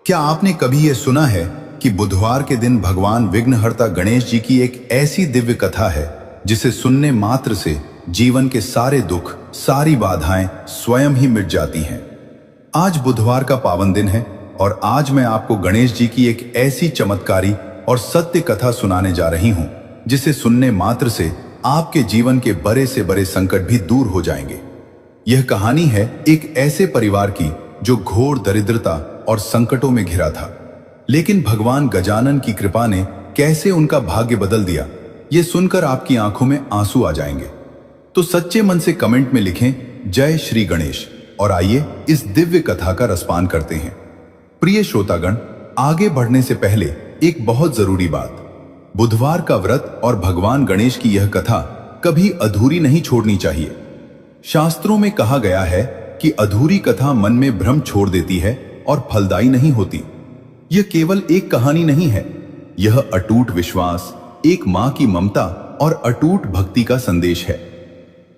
क्या आपने कभी यह सुना है कि बुधवार के दिन भगवान विघ्नहर्ता गणेश जी की एक ऐसी दिव्य कथा है जिसे सुनने मात्र से जीवन के सारे दुख, सारी बाधाएं स्वयं ही मिट जाती हैं। आज बुधवार का पावन दिन है और आज मैं आपको गणेश जी की एक ऐसी चमत्कारी और सत्य कथा सुनाने जा रही हूं जिसे सुनने मात्र से आपके जीवन के बड़े से बड़े संकट भी दूर हो जाएंगे। यह कहानी है एक ऐसे परिवार की जो घोर दरिद्रता और संकटों में घिरा था, लेकिन भगवान गजानन की कृपा ने कैसे उनका भाग्य बदल दिया, ये सुनकर आपकी आंखों में आंसू आ जाएंगे। तो सच्चे मन से कमेंट में लिखें जय श्री गणेश और आइए इस दिव्य कथा का रसपान करते हैं। प्रिय श्रोतागण, आगे बढ़ने से पहले एक बहुत जरूरी बात, बुधवार का व्रत और भगवान गणेश की यह कथा कभी अधूरी नहीं छोड़नी चाहिए। शास्त्रों में कहा गया है कि अधूरी कथा मन में भ्रम छोड़ देती है और फलदायी नहीं होती। यह केवल एक कहानी नहीं है, यह अटूट विश्वास, एक मां की ममता और अटूट भक्ति का संदेश है।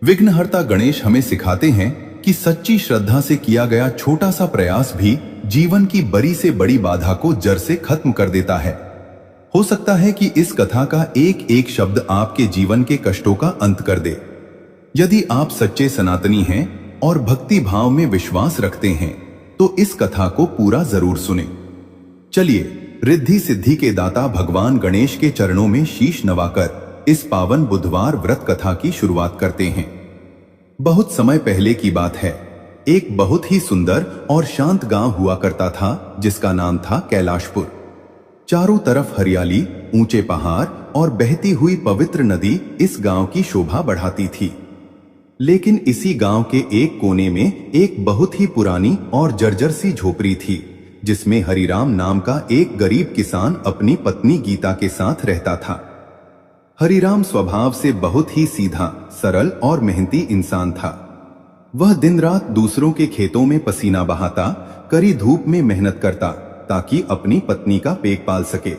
विघ्नहर्ता गणेश हमें सिखाते हैं कि सच्ची श्रद्धा से किया गया छोटा सा प्रयास भी जीवन की बड़ी से बड़ी बाधा को जड़ से खत्म कर देता है। हो सकता है कि इस कथा का एक एक शब्द आपके जीवन के कष्टों का अंत कर दे। यदि आप सच्चे सनातनी हैं और भक्ति भाव में विश्वास रखते हैं तो इस कथा को पूरा जरूर सुने। चलिए रिद्धि सिद्धि के दाता भगवान गणेश के चरणों में शीश नवाकर इस पावन बुधवार व्रत कथा की शुरुआत करते हैं। बहुत समय पहले की बात है, एक बहुत ही सुंदर और शांत गांव हुआ करता था जिसका नाम था कैलाशपुर। चारों तरफ हरियाली, ऊंचे पहाड़ और बहती हुई पवित्र नदी इस गांव की शोभा बढ़ाती थी। लेकिन इसी गांव के एक कोने में एक बहुत ही पुरानी और जर्जर सी झोपड़ी थी जिसमें हरिराम नाम का एक गरीब किसान अपनी पत्नी गीता के साथ रहता था। हरिराम स्वभाव से बहुत ही सीधा, सरल और मेहनती इंसान था। वह दिन रात दूसरों के खेतों में पसीना बहाता, कड़ी धूप में मेहनत करता ताकि अपनी पत्नी का पेट पाल सके।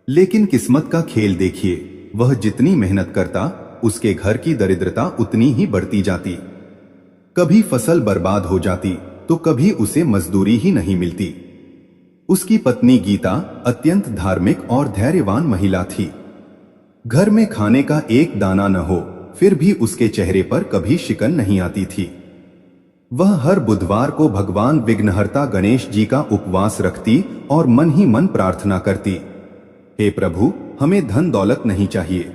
लेकिन किस्मत का खेल देखिए, वह जितनी मेहनत करता उसके घर की दरिद्रता उतनी ही बढ़ती जाती। कभी फसल बर्बाद हो जाती तो कभी उसे मजदूरी ही नहीं मिलती। उसकी पत्नी गीता अत्यंत धार्मिक और धैर्यवान महिला थी। घर में खाने का एक दाना न हो फिर भी उसके चेहरे पर कभी शिकन नहीं आती थी। वह हर बुधवार को भगवान विघ्नहर्ता गणेश जी का उपवास रखती और मन ही मन प्रार्थना करती, हे प्रभु, हमें धन दौलत नहीं चाहिए,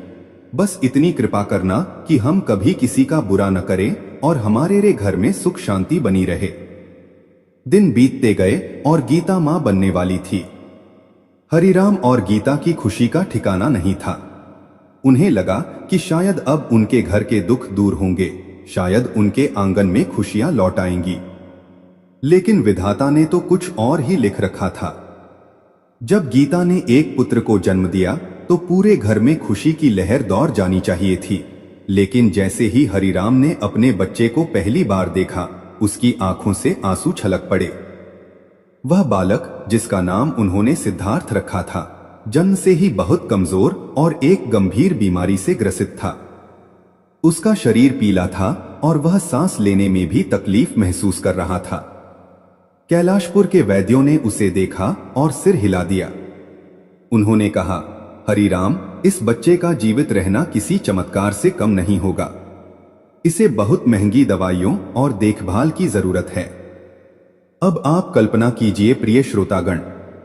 बस इतनी कृपा करना कि हम कभी किसी का बुरा न करें और हमारे रे घर में सुख शांति बनी रहे। दिन बीतते गए और गीता मां बनने वाली थी। हरिराम और गीता की खुशी का ठिकाना नहीं था। उन्हें लगा कि शायद अब उनके घर के दुख दूर होंगे, शायद उनके आंगन में खुशियां लौट आएंगी। लेकिन विधाता ने तो कुछ और ही लिख रखा था। जब गीता ने एक पुत्र को जन्म दिया तो पूरे घर में खुशी की लहर दौड़ जानी चाहिए थी। लेकिन जैसे ही हरिराम ने अपने बच्चे को पहली बार देखा, उसकी आंखों से आंसू छलक पड़े। वह बालक, जिसका नाम उन्होंने सिद्धार्थ रखा था, जन्म से ही बहुत कमजोर और एक गंभीर बीमारी से ग्रसित था। उसका शरीर पीला था और वह सांस लेने में भी तकलीफ महसूस कर रहा था। कैलाशपुर के वैद्यों ने उसे देखा और सिर हिला दिया। उन्होंने कहा, हरिराम, इस बच्चे का जीवित रहना किसी चमत्कार से कम नहीं होगा। इसे बहुत महंगी दवाइयों और देखभाल की जरूरत है। अब आप कल्पना कीजिए प्रिय श्रोतागण,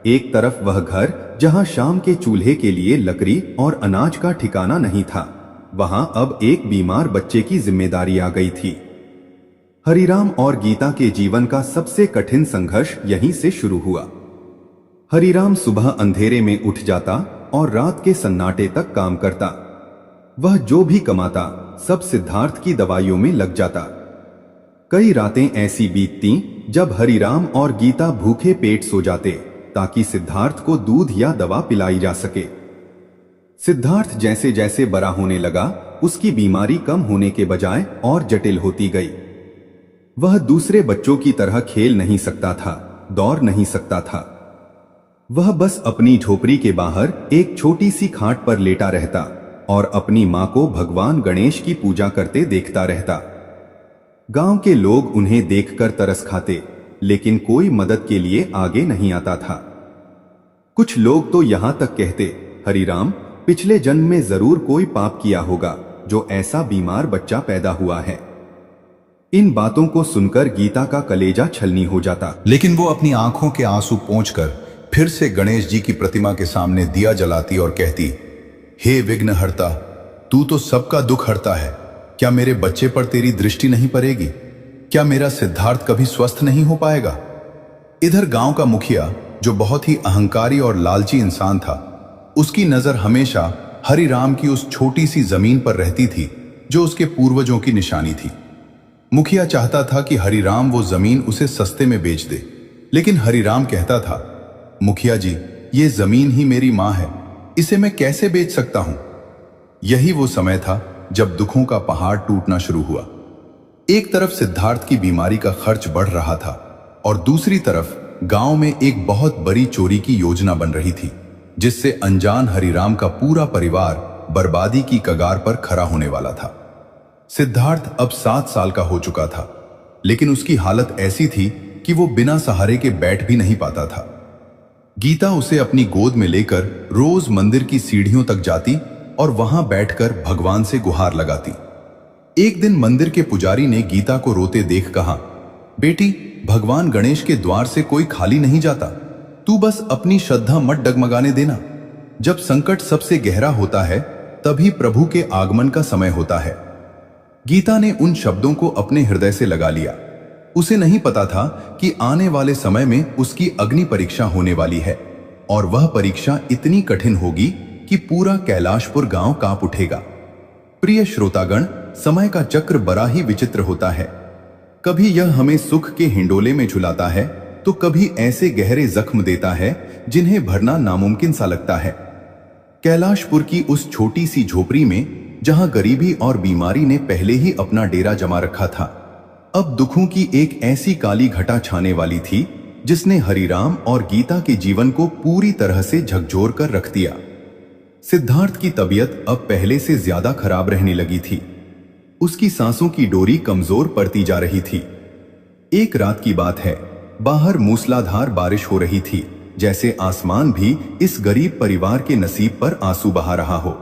एक तरफ वह घर जहां शाम के चूल्हे के लिए लकड़ी और अनाज का ठिकाना नहीं था, वहां अब एक बीमार बच्चे की जिम्मेदारी आ गई थी। हरिराम और गीता के जीवन का सबसे कठिन संघर्ष यहीं से शुरू हुआ। हरिराम सुबह अंधेरे में उठ जाता और रात के सन्नाटे तक काम करता। वह जो भी कमाता सब सिद्धार्थ की दवाइयों में लग जाता। कई रातें ऐसी बीततीं जब हरिराम और गीता भूखे पेट सो जाते ताकि सिद्धार्थ को दूध या दवा पिलाई जा सके। सिद्धार्थ जैसे जैसे बड़ा होने लगा, उसकी बीमारी कम होने के बजाय और जटिल होती गई। वह दूसरे बच्चों की तरह खेल नहीं सकता था, दौड़ नहीं सकता था। वह बस अपनी झोपड़ी के बाहर एक छोटी सी खाट पर लेटा रहता और अपनी मां को भगवान गणेश की पूजा करते देखता रहता। गांव के लोग उन्हें देखकर तरस खाते, लेकिन कोई मदद के लिए आगे नहीं आता था। कुछ लोग तो यहां तक कहते, हरिराम, पिछले जन्म में जरूर कोई पाप किया होगा जो ऐसा बीमार बच्चा पैदा हुआ है। इन बातों को सुनकर गीता का कलेजा छलनी हो जाता। लेकिन वो अपनी आंखों के आंसू पोंछकर फिर से गणेश जी की प्रतिमा के सामने दिया जलाती और कहती, हे विघ्नहर्ता, तू तो सबका दुख हरता है। क्या मेरे बच्चे पर तेरी दृष्टि नहीं पड़ेगी? क्या मेरा सिद्धार्थ कभी स्वस्थ नहीं हो पाएगा? इधर गांव का मुखिया, जो बहुत ही अहंकारी और लालची इंसान था, उसकी नजर हमेशा हरिराम की उस छोटी सी जमीन पर रहती थी जो उसके पूर्वजों की निशानी थी। मुखिया चाहता था कि हरिराम वो जमीन उसे सस्ते में बेच दे, लेकिन हरिराम कहता था, मुखिया जी, ये जमीन ही मेरी मां है, इसे मैं कैसे बेच सकता हूं? यही वो समय था जब दुखों का पहाड़ टूटना शुरू हुआ। एक तरफ सिद्धार्थ की बीमारी का खर्च बढ़ रहा था और दूसरी तरफ गांव में एक बहुत बड़ी चोरी की योजना बन रही थी, जिससे अनजान हरिराम का पूरा परिवार बर्बादी की कगार पर खड़ा होने वाला था। सिद्धार्थ अब 7 साल का हो चुका था, लेकिन उसकी हालत ऐसी थी कि वो बिना सहारे के बैठ भी नहीं पाता था। गीता उसे अपनी गोद में लेकर रोज मंदिर की सीढ़ियों तक जाती और वहां बैठकर भगवान से गुहार लगाती। एक दिन मंदिर के पुजारी ने गीता को रोते देख कहा, बेटी, भगवान गणेश के द्वार से कोई खाली नहीं जाता, तू बस अपनी श्रद्धा मत डगमगाने देना। जब संकट सबसे गहरा होता है तभी प्रभु के आगमन का समय होता है। गीता ने उन शब्दों को अपने हृदय से लगा लिया। उसे नहीं पता था कि आने वाले समय में उसकी अग्नि परीक्षा होने वाली है और वह परीक्षा इतनी कठिन होगी कि पूरा कैलाशपुर गांव कांप उठेगा। प्रिय श्रोतागण, समय का चक्र बड़ा ही विचित्र होता है। कभी यह हमें सुख के हिंडोले में झुलाता है तो कभी ऐसे गहरे जख्म देता है जिन्हें भरना नामुमकिन सा लगता है। कैलाशपुर की उस छोटी सी झोपड़ी में, जहां गरीबी और बीमारी ने पहले ही अपना डेरा जमा रखा था, अब दुखों की एक ऐसी काली घटा छाने वाली थी जिसने हरिराम और गीता के जीवन को पूरी तरह से झकझोर कर रख दिया। सिद्धार्थ की तबीयत अब पहले से ज्यादा खराब रहने लगी थी। उसकी सांसों की डोरी कमजोर पड़ती जा रही थी। एक रात की बात है, बाहर मूसलाधार बारिश हो रही थी, जैसे आसमान भी इस गरीब परिवार के नसीब पर आंसू बहा रहा हो।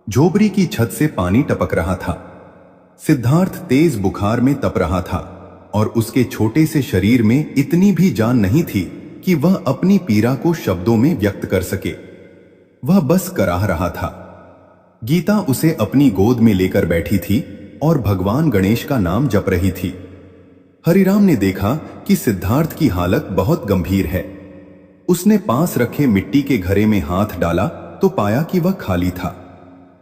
झोपड़ी की छत से पानी टपक रहा था। सिद्धार्थ तेज बुखार में तप रहा था और उसके छोटे से शरीर में इतनी भी जान नहीं थी कि वह अपनी पीड़ा को शब्दों में व्यक्त कर सके। वह बस कराह रहा था। गीता उसे अपनी गोद में लेकर बैठी थी और भगवान गणेश का नाम जप रही थी। हरिराम ने देखा कि सिद्धार्थ की हालत बहुत गंभीर है। उसने पास रखे मिट्टी के घड़े में हाथ डाला तो पाया कि वह खाली था।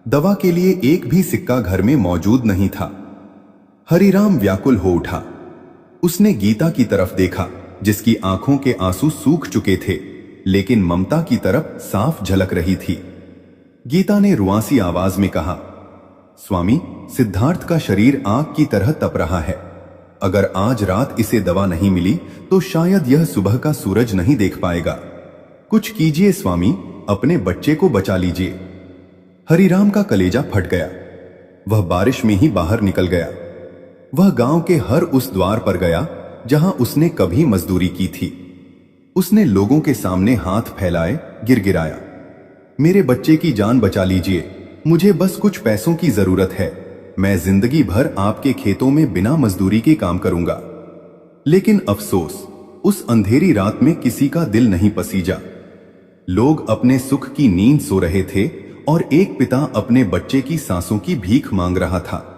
दवा के लिए एक भी सिक्का घर में मौजूद नहीं था। हरिराम व्याकुल हो उठा। उसने गीता की तरफ देखा, जिसकी आंखों के आंसू सूख चुके थे, लेकिन ममता की तरफ साफ झलक रही थी। गीता ने रुआंसी आवाज में कहा, स्वामी, सिद्धार्थ का शरीर आग की तरह तप रहा है। अगर आज रात इसे दवा नहीं मिली तो शायद यह सुबह का सूरज नहीं देख पाएगा। कुछ कीजिए स्वामी, अपने बच्चे को बचा लीजिए। हरिराम का कलेजा फट गया। वह बारिश में ही बाहर निकल गया। वह गांव के हर उस द्वार पर गया जहां उसने कभी मजदूरी की थी। उसने लोगों के सामने हाथ फैलाए गिड़गिड़ाया, मेरे बच्चे की जान बचा लीजिए, मुझे बस कुछ पैसों की जरूरत है। मैं जिंदगी भर आपके खेतों में बिना मजदूरी के काम करूंगा। लेकिन अफसोस, उस अंधेरी रात में किसी का दिल नहीं पसीजा। लोग अपने सुख की नींद सो रहे थे और एक पिता अपने बच्चे की सांसों की भीख मांग रहा था।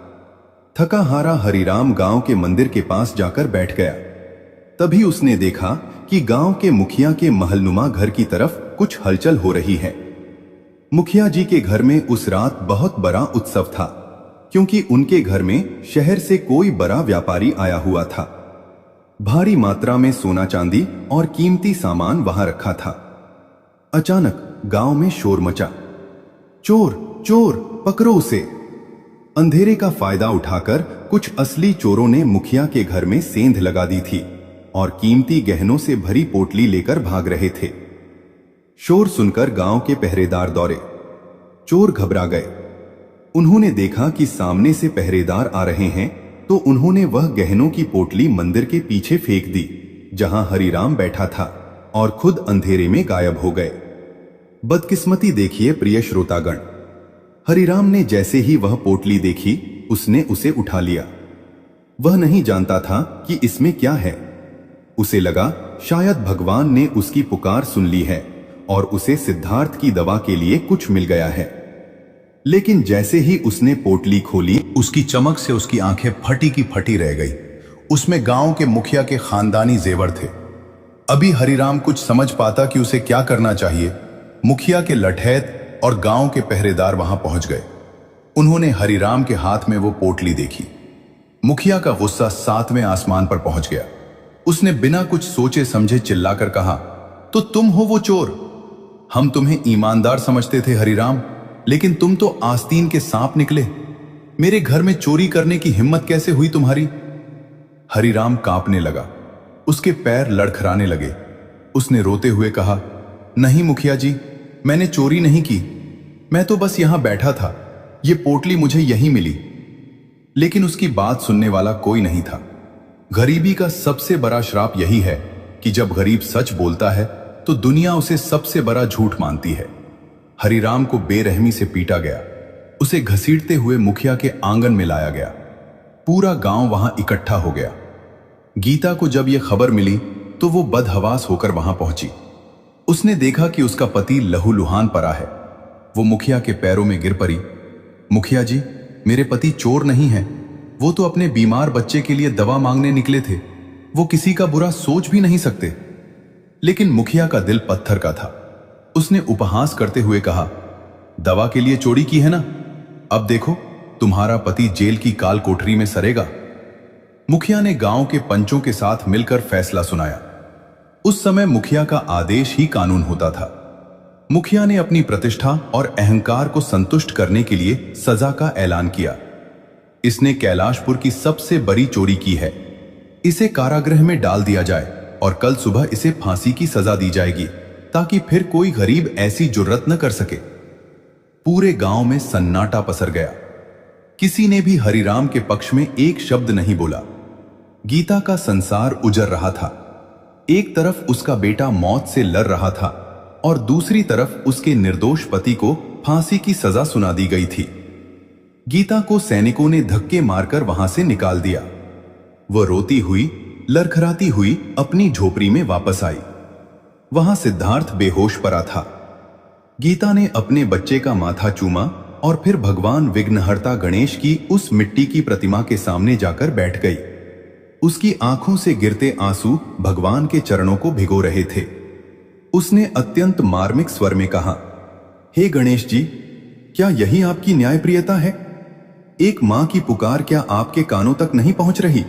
थका हारा हरिराम गांव के मंदिर के पास जाकर बैठ गया। तभी उसने देखा कि गांव के मुखिया के महलनुमा घर की तरफ कुछ हलचल हो रही है। मुखिया जी के घर में उस रात बहुत बड़ा उत्सव था, क्योंकि उनके घर में शहर से कोई बड़ा व्यापारी आया हुआ था। भारी मात्रा में सोना चांदी और कीमती सामान वहां रखा था। अचानक गांव में शोर मचा, चोर चोर, पकड़ो उसे। अंधेरे का फायदा उठाकर कुछ असली चोरों ने मुखिया के घर में सेंध लगा दी थी और कीमती गहनों से भरी पोटली लेकर भाग रहे थे। शोर सुनकर गांव के पहरेदार दौड़े। चोर घबरा गए। उन्होंने देखा कि सामने से पहरेदार आ रहे हैं तो उन्होंने वह गहनों की पोटली मंदिर के पीछे फेंक दी जहां हरिराम बैठा था और खुद अंधेरे में गायब हो गए। बदकिस्मती देखिए प्रिय श्रोतागण, हरिराम ने जैसे ही वह पोटली देखी उसने उसे उठा लिया। वह नहीं जानता था कि इसमें क्या है। उसे लगा शायद भगवान ने उसकी पुकार सुन ली है और उसे सिद्धार्थ की दवा के लिए कुछ मिल गया है। लेकिन जैसे ही उसने पोटली खोली, उसकी चमक से उसकी आंखें फटी की फटी रह गई। उसमें गांव के मुखिया के खानदानी जेवर थे। अभी हरिराम कुछ समझ पाता कि उसे क्या करना चाहिए, मुखिया के लठैत और गांव के पहरेदार वहां पहुंच गए। उन्होंने हरिराम के हाथ में वो पोटली देखी। मुखिया का गुस्सा 7वें आसमान पर पहुंच गया। उसने बिना कुछ सोचे समझे चिल्लाकर कहा, तो तुम हो वो चोर? हम तुम्हें ईमानदार समझते थे हरिराम, लेकिन तुम तो आस्तीन के सांप निकले। मेरे घर में चोरी करने की हिम्मत कैसे हुई तुम्हारी? हरिराम कांपने लगा, उसके पैर लड़खड़ाने लगे। उसने रोते हुए कहा, नहीं मुखिया जी, मैंने चोरी नहीं की। मैं तो बस यहां बैठा था, ये पोटली मुझे यहीं मिली। लेकिन उसकी बात सुनने वाला कोई नहीं था। गरीबी का सबसे बड़ा श्राप यही है कि जब गरीब सच बोलता है तो दुनिया उसे सबसे बड़ा झूठ मानती है। हरिराम को बेरहमी से पीटा गया। उसे घसीटते हुए मुखिया के आंगन में लाया गया। पूरा गांव वहां इकट्ठा हो गया। गीता को जब यह खबर मिली तो वो बदहवास होकर वहां पहुंची। उसने देखा कि उसका पति लहूलुहान पड़ा है। वो मुखिया के पैरों में गिर पड़ी। मुखिया जी, मेरे पति चोर नहीं है। वो तो अपने बीमार बच्चे के लिए दवा मांगने निकले थे। वो किसी का बुरा सोच भी नहीं सकते। लेकिन मुखिया का दिल पत्थर का था। उसने उपहास करते हुए कहा, दवा के लिए चोरी की है ना? अब देखो, तुम्हारा पति जेल की काल कोठरी में सरेगा। मुखिया ने गांव के पंचों के साथ मिलकर फैसला सुनाया। उस समय मुखिया का आदेश ही कानून होता था। मुखिया ने अपनी प्रतिष्ठा और अहंकार को संतुष्ट करने के लिए सजा का ऐलान किया। इसने कैलाशपुर की सबसे बड़ी चोरी की है। इसे कारागृह में डाल दिया जाए और कल सुबह इसे फांसी की सजा दी जाएगी, ताकि फिर कोई गरीब ऐसी जुर्रत न कर सके। पूरे गांव में सन्नाटा पसर गया। किसी ने भी हरिराम के पक्ष में एक शब्द नहीं बोला। गीता का संसार उजर रहा था। एक तरफ उसका बेटा मौत से लड़ रहा था और दूसरी तरफ उसके निर्दोष पति को फांसी की सजा सुना दी गई थी। गीता को सैनिकों ने धक्के मारकर वहां से निकाल दिया। वह रोती हुई, लड़खड़ाती हुई अपनी झोपड़ी में वापस आई। वहां सिद्धार्थ बेहोश पड़ा था। गीता ने अपने बच्चे का माथा चूमा और फिर भगवान विघ्नहर्ता गणेश की उस मिट्टी की प्रतिमा के सामने जाकर बैठ गई। उसकी आंखों से गिरते आंसू भगवान के चरणों को भिगो रहे थे। उसने अत्यंत मार्मिक स्वर में कहा, हे गणेश जी, क्या यही आपकी न्यायप्रियता है? एक मां की पुकार क्या आपके कानों तक नहीं पहुंच रही?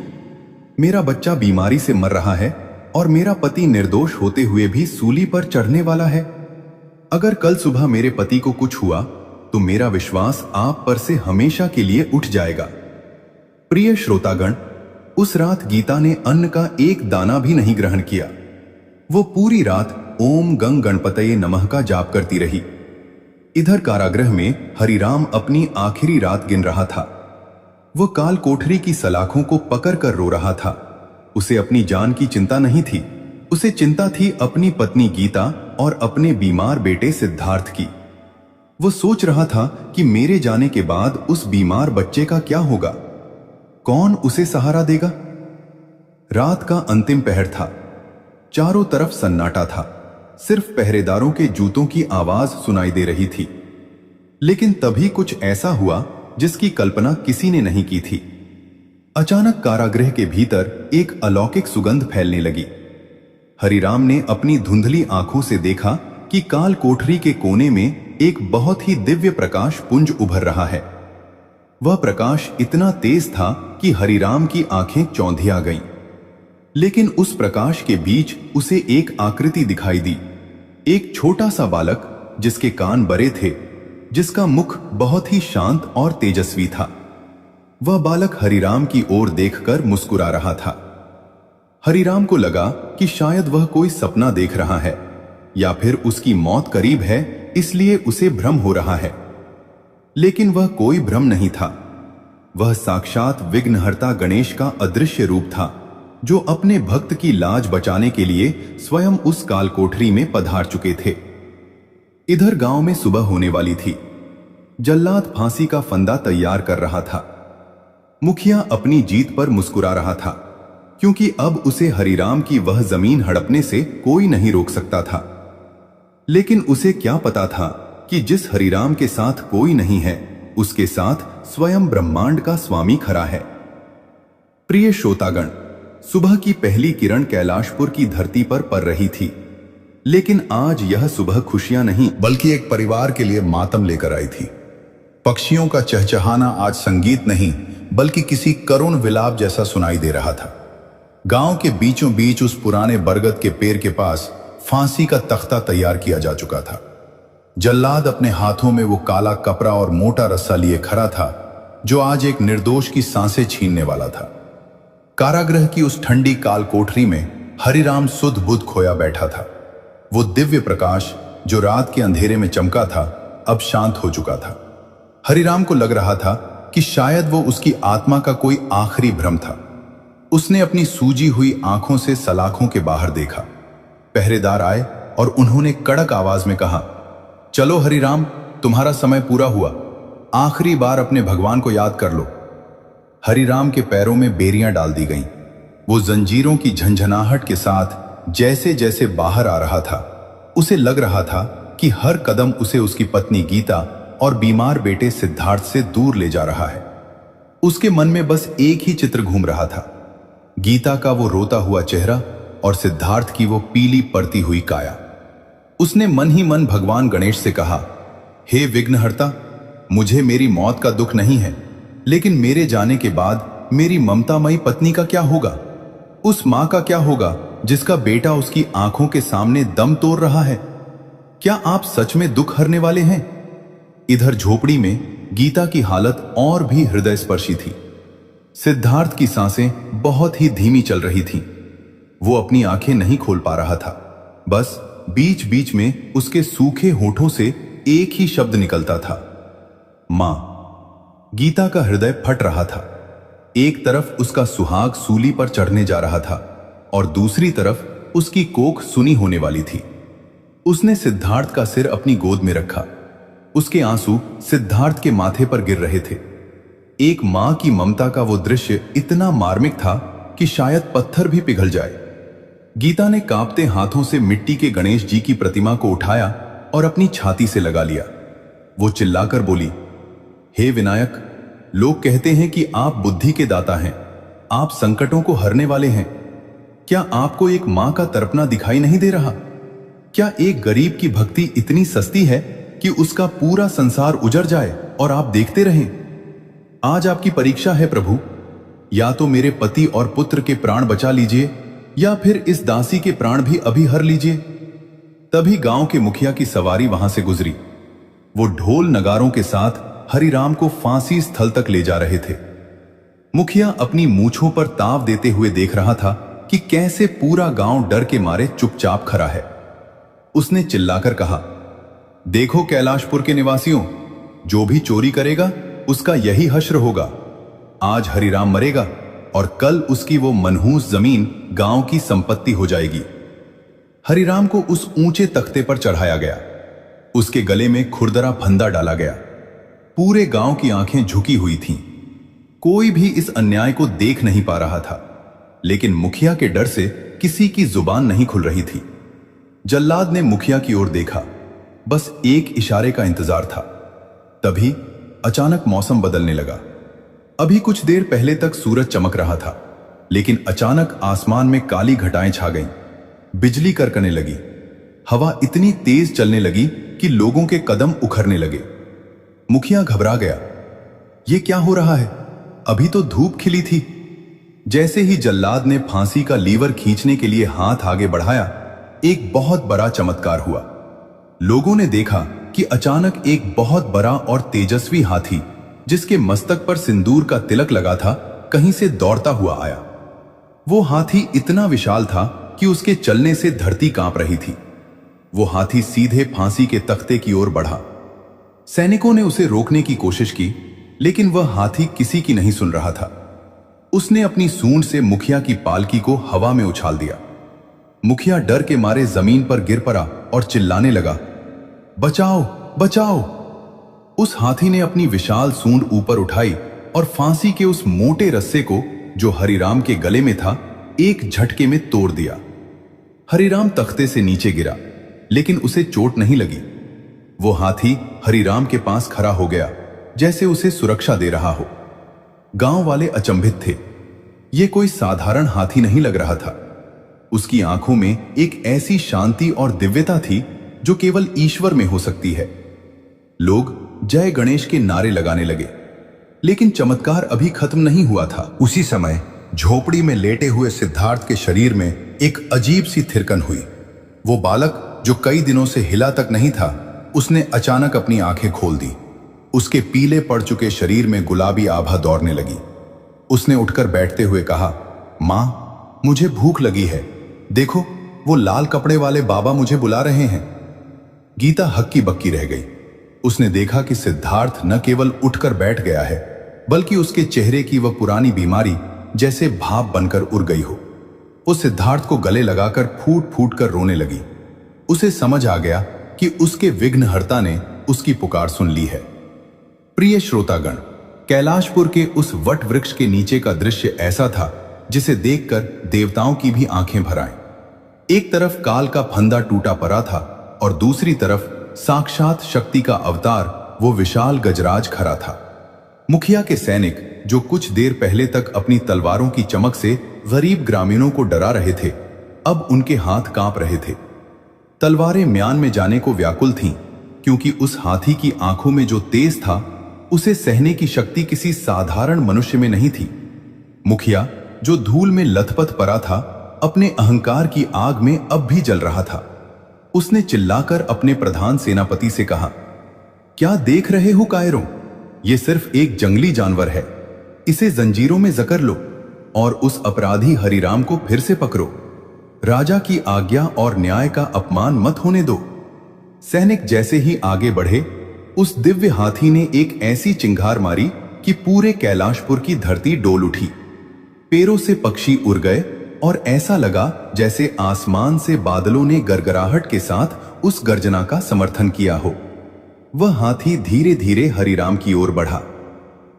मेरा बच्चा बीमारी से मर रहा है और मेरा पति निर्दोष होते हुए भी सूली पर चढ़ने वाला है। अगर कल सुबह मेरे पति को कुछ हुआ तो मेरा विश्वास आप पर से हमेशा के लिए उठ जाएगा। प्रिय श्रोतागण, उस रात गीता ने अन्न का एक दाना भी नहीं ग्रहण किया। वो पूरी रात ओम गंग गणपतये नमः का जाप करती रही। इधर कारागृह में हरिराम अपनी आखिरी रात गिन रहा था। वो काल कोठरी की सलाखों को पकड़कर रो रहा था। उसे अपनी जान की चिंता नहीं थी। उसे चिंता थी अपनी पत्नी गीता और अपने बीमार बेटे सिद्धार्थ की। वो सोच रहा था कि मेरे जाने के बाद उस बीमार बच्चे का क्या होगा? कौन उसे सहारा देगा? रात का अंतिम पहर था। चारों तरफ सन्नाटा था। सिर्फ पहरेदारों के जूतों की आवाज सुनाई दे रही थी। लेकिन तभी कुछ ऐसा हुआ जिसकी कल्पना किसी ने नहीं की थी। अचानक कारागृह के भीतर एक अलौकिक सुगंध फैलने लगी। हरिराम ने अपनी धुंधली आंखों से देखा कि काल कोठरी के कोने में एक बहुत ही दिव्य प्रकाश पुंज उभर रहा है। वह प्रकाश इतना तेज था कि हरिराम की आंखें चौंधिया गईं। लेकिन उस प्रकाश के बीच उसे एक आकृति दिखाई दी। एक छोटा सा बालक जिसके कान बड़े थे, जिसका मुख बहुत ही शांत और तेजस्वी था। वह बालक हरिराम की ओर देखकर मुस्कुरा रहा था। हरिराम को लगा कि शायद वह कोई सपना देख रहा है या फिर उसकी मौत करीब है, इसलिए उसे भ्रम हो रहा है। लेकिन वह कोई भ्रम नहीं था। वह साक्षात विघ्नहर्ता गणेश का अदृश्य रूप था, जो अपने भक्त की लाज बचाने के लिए स्वयं उस काल कोठरी में पधार चुके थे। इधर गांव में सुबह होने वाली थी। जल्लाद फांसी का फंदा तैयार कर रहा था। मुखिया अपनी जीत पर मुस्कुरा रहा था, क्योंकि अब उसे हरिराम की वह जमीन हड़पने से कोई नहीं रोक सकता था। लेकिन उसे क्या पता था कि जिस हरिराम के साथ कोई नहीं है, उसके साथ स्वयं ब्रह्मांड का स्वामी खड़ा है। प्रिय श्रोतागण, सुबह की पहली किरण कैलाशपुर की धरती पर पड़ रही थी, लेकिन आज यह सुबह खुशियां नहीं बल्कि एक परिवार के लिए मातम लेकर आई थी। पक्षियों का चहचहाना आज संगीत नहीं बल्कि किसी करुण विलाप जैसा सुनाई दे रहा था। गांव के बीचों बीच उस पुराने बरगद के पेड़ के पास फांसी का तख्ता तैयार किया जा चुका था। जल्लाद अपने हाथों में वो काला कपड़ा और मोटा रस्सा लिए खड़ा था, जो आज एक निर्दोष की सांसें छीनने वाला था। कारागृह की उस ठंडी काल कोठरी में हरिराम सुध बुध खोया बैठा था। वो दिव्य प्रकाश जो रात के अंधेरे में चमका था, अब शांत हो चुका था। हरिराम को लग रहा था कि शायद वो उसकी आत्मा का कोई आखिरी भ्रम था। उसने अपनी सूजी हुई आंखों से सलाखों के बाहर देखा। पहरेदार आए और उन्होंने कड़क आवाज में कहा, चलो हरिराम, तुम्हारा समय पूरा हुआ। आखिरी बार अपने भगवान को याद कर लो। हरिराम के पैरों में बेरियां डाल दी गईं। वो जंजीरों की झंझनाहट के साथ जैसे जैसे बाहर आ रहा था, उसे लग रहा था कि हर कदम उसे उसकी पत्नी गीता और बीमार बेटे सिद्धार्थ से दूर ले जा रहा है। उसके मन में बस एक ही चित्र घूम रहा था, गीता का वो रोता हुआ चेहरा और सिद्धार्थ की वो पीली पड़ती हुई काया। उसने मन ही मन भगवान गणेश से कहा, हे विघ्नहर्ता, मुझे मेरी मौत का दुख नहीं है, लेकिन मेरे जाने के बाद मेरी ममतामयी पत्नी का क्या होगा? उस मां का क्या होगा जिसका बेटा उसकी आंखों के सामने दम तोड़ रहा है? क्या आप सच में दुख हरने वाले हैं? इधर झोपड़ी में गीता की हालत और भी हृदयस्पर्शी थी। सिद्धार्थ की सांसें बहुत ही धीमी चल रही थीं। वो अपनी आंखें नहीं खोल पा रहा था। बस बीच बीच में उसके सूखे होठों से एक ही शब्द निकलता था, मां। गीता का हृदय फट रहा था। एक तरफ उसका सुहाग सूली पर चढ़ने जा रहा था और दूसरी तरफ उसकी कोख सुनी होने वाली थी। उसने सिद्धार्थ का सिर अपनी गोद में रखा। उसके आंसू सिद्धार्थ के माथे पर गिर रहे थे। एक मां की ममता का वो दृश्य इतना मार्मिक था कि शायद पत्थर भी पिघल जाए। गीता ने कांपते हाथों से मिट्टी के गणेश जी की प्रतिमा को उठाया और अपनी छाती से लगा लिया। वो चिल्लाकर बोली, हे विनायक, लोग कहते हैं कि आप बुद्धि के दाता हैं, आप संकटों को हरने वाले हैं। क्या आपको एक मां का तड़पना दिखाई नहीं दे रहा? क्या एक गरीब की भक्ति इतनी सस्ती है कि उसका पूरा संसार उजड़ जाए और आप देखते रहें? आज आपकी परीक्षा है प्रभु। या तो मेरे पति और पुत्र के प्राण बचा लीजिए, या फिर इस दासी के प्राण भी अभी हर लीजिए। तभी गांव के मुखिया की सवारी वहां से गुजरी। वो ढोल नगारों के साथ हरिराम को फांसी स्थल तक ले जा रहे थे। मुखिया अपनी मूंछों पर ताव देते हुए देख रहा था कि कैसे पूरा गांव डर के मारे चुपचाप खड़ा है। उसने चिल्लाकर कहा, देखो कैलाशपुर के निवासियों, जो भी चोरी करेगा उसका यही हश्र होगा। आज हरिराम मरेगा और कल उसकी वो मनहूस जमीन गांव की संपत्ति हो जाएगी। हरिराम को उस ऊंचे तख्ते पर चढ़ाया गया। उसके गले में खुरदरा फंदा डाला गया। पूरे गांव की आंखें झुकी हुई थीं। कोई भी इस अन्याय को देख नहीं पा रहा था, लेकिन मुखिया के डर से किसी की जुबान नहीं खुल रही थी। जल्लाद ने मुखिया की ओर देखा, बस एक इशारे का इंतजार था। तभी अचानक मौसम बदलने लगा। अभी कुछ देर पहले तक सूरज चमक रहा था, लेकिन अचानक आसमान में काली घटाएं छा गईं। बिजली कड़कने लगी। हवा इतनी तेज चलने लगी कि लोगों के कदम उखड़ने लगे। मुखिया घबरा गया। ये क्या हो रहा है? अभी तो धूप खिली थी। जैसे ही जल्लाद ने फांसी का लीवर खींचने के लिए हाथ आगे बढ़ाया, एक बहुत बड़ा चमत्कार हुआ। लोगों ने देखा कि अचानक एक बहुत बड़ा और तेजस्वी हाथी, जिसके मस्तक पर सिंदूर का तिलक लगा था, कहीं से दौड़ता हुआ आया। वो हाथी इतना विशाल था कि उसके चलने से धरती कांप रही थी। वो हाथी सीधे फांसी के तख्ते की ओर बढ़ा। सैनिकों ने उसे रोकने की कोशिश की, लेकिन वह हाथी किसी की नहीं सुन रहा था। उसने अपनी सूंड से मुखिया की पालकी को हवा में उछाल दिया। मुखिया डर के मारे जमीन पर गिर पड़ा और चिल्लाने लगा, बचाओ बचाओ। उस हाथी ने अपनी विशाल सूंड ऊपर उठाई और फांसी के उस मोटे रस्से को, जो हरिराम के गले में था, एक झटके में तोड़ दिया। हरिराम तख्ते से नीचे गिरा, लेकिन उसे चोट नहीं लगी। वो हाथी हरिराम के पास खड़ा हो गया, जैसे उसे सुरक्षा दे रहा हो। गांव वाले अचंभित थे। ये कोई साधारण हाथी नहीं लग रहा था। उसकी आंखों में एक ऐसी शांति और दिव्यता थी जो केवल ईश्वर में हो सकती है। लोग जय गणेश के नारे लगाने लगे, लेकिन चमत्कार अभी खत्म नहीं हुआ था। उसी समय झोपड़ी में लेटे हुए सिद्धार्थ के शरीर में एक अजीब सी थिरकन हुई। वो बालक जो कई दिनों से हिला तक नहीं था, उसने अचानक अपनी आंखें खोल दी। उसके पीले पड़ चुके शरीर में गुलाबी आभा दौड़ने लगी। उसने उठकर बैठते हुए कहा, मां, मुझे भूख लगी है। देखो, वो लाल कपड़े वाले बाबा मुझे बुला रहे हैं। गीता हक्की बक्की रह गई। उसने देखा कि सिद्धार्थ न केवल उठकर बैठ गया है, बल्कि उसके चेहरे की वह पुरानी बीमारी जैसे भाप बनकर उड़ गई हो। वो सिद्धार्थ को गले लगाकर फूट फूट कर रोने लगी। उसे समझ आ गया कि उसके विघ्नहर्ता ने उसकी पुकार सुन ली है। प्रिय श्रोतागण, कैलाशपुर के उस वट वृक्ष के नीचे का दृश्य ऐसा था जिसे देखकर देवताओं की भी आंखें भर आईं। एक तरफ काल का फंदा टूटा पड़ा था और दूसरी तरफ साक्षात शक्ति का अवतार, वो विशाल गजराज खड़ा था। मुखिया के सैनिक, जो कुछ देर पहले तक अपनी तलवारों की चमक से गरीब ग्रामीणों को डरा रहे थे, अब उनके हाथ कांप रहे थे। तलवारें म्यान में जाने को व्याकुल थीं, क्योंकि उस हाथी की आंखों में जो तेज था, उसे सहने की शक्ति किसी साधारण मनुष्य में नहीं थी। मुखिया, जो धूल में लथपथ पड़ा था, अपने अहंकार की आग में अब भी जल रहा था। उसने चिल्लाकर अपने प्रधान सेनापति से कहा, क्या देख रहे हो कायरों? ये सिर्फ एक जंगली जानवर है। इसे जंजीरों में जकड़ लो और उस अपराधी हरिराम को फिर से पकड़ो। राजा की आज्ञा और न्याय का अपमान मत होने दो। सैनिक जैसे ही आगे बढ़े, उस दिव्य हाथी ने एक ऐसी चिंगार मारी कि पूरे कैलाशपुर की धरती डोल उठी। पैरों से पक्षी उड़ गए और ऐसा लगा जैसे आसमान से बादलों ने गरगराहट के साथ उस गर्जना का समर्थन किया हो। वह हाथी धीरे धीरे हरिराम की ओर बढ़ा।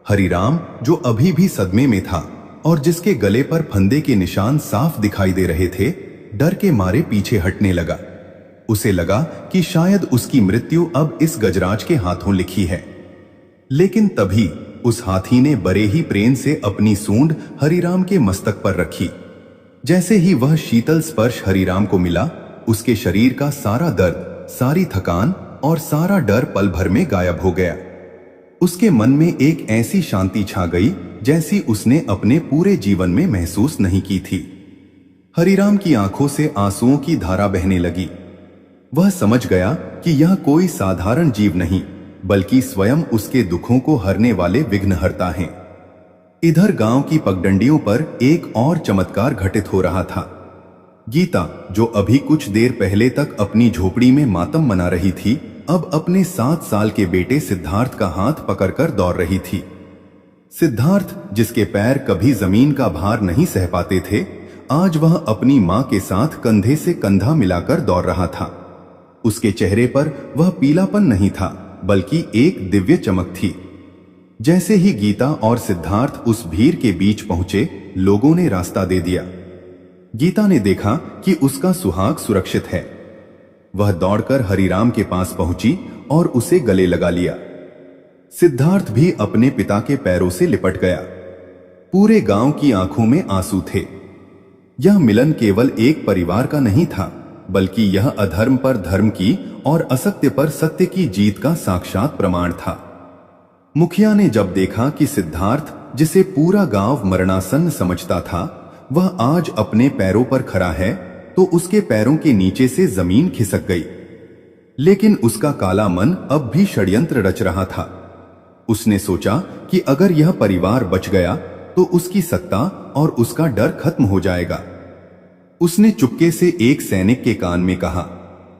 हरिराम, जो अभी भी सदमे में था और जिसके गले पर फंदे के निशान साफ दिखाई दे रहे थे, डर के मारे पीछे हटने लगा। उसे लगा कि शायद उसकी मृत्यु अब इस गजराज के हाथों लिखी है। लेकिन तभी उस हाथी ने बड़े ही प्रेम से अपनी सूंड हरिराम के मस्तक पर रखी। जैसे ही वह शीतल स्पर्श हरिराम को मिला, उसके शरीर का सारा दर्द, सारी थकान और सारा डर पल भर में गायब हो गया। उसके मन में एक ऐसी शांति छा गई जैसी उसने अपने पूरे जीवन में महसूस नहीं की थी। हरिराम की आंखों से आंसुओं की धारा बहने लगी। वह समझ गया कि यह कोई साधारण जीव नहीं, बल्कि स्वयं उसके दुखों को हरने वाले विघ्नहर्ता हैं। इधर गांव की पगडंडियों पर एक और चमत्कार घटित हो रहा था। गीता, जो अभी कुछ देर पहले तक अपनी झोपड़ी में मातम मना रही थी, अब अपने 7 साल के बेटे सिद्धार्थ का हाथ पकड़कर दौड़ रही थी। सिद्धार्थ, जिसके पैर कभी जमीन का भार नहीं सह पाते थे, आज वह अपनी मां के साथ कंधे से कंधा मिलाकर दौड़ रहा था। उसके चेहरे पर वह पीलापन नहीं था, बल्कि एक दिव्य चमक थी। जैसे ही गीता और सिद्धार्थ उस भीड़ के बीच पहुंचे, लोगों ने रास्ता दे दिया। गीता ने देखा कि उसका सुहाग सुरक्षित है। वह दौड़कर हरिराम के पास पहुंची और उसे गले लगा लिया। सिद्धार्थ भी अपने पिता के पैरों से लिपट गया। पूरे गांव की आंखों में आंसू थे। यह मिलन केवल एक परिवार का नहीं था, बल्कि यह अधर्म पर धर्म की और असत्य पर सत्य की जीत का साक्षात प्रमाण था। मुखिया ने जब देखा कि सिद्धार्थ, जिसे पूरा गांव मरणासन्न समझता था, वह आज अपने पैरों पर खड़ा है, तो उसके पैरों के नीचे से जमीन खिसक गई। लेकिन उसका काला मन अब भी षड्यंत्र रच रहा था। उसने सोचा कि अगर यह परिवार बच गया तो उसकी सत्ता और उसका डर खत्म हो जाएगा। उसने चुपके से एक सैनिक के कान में कहा,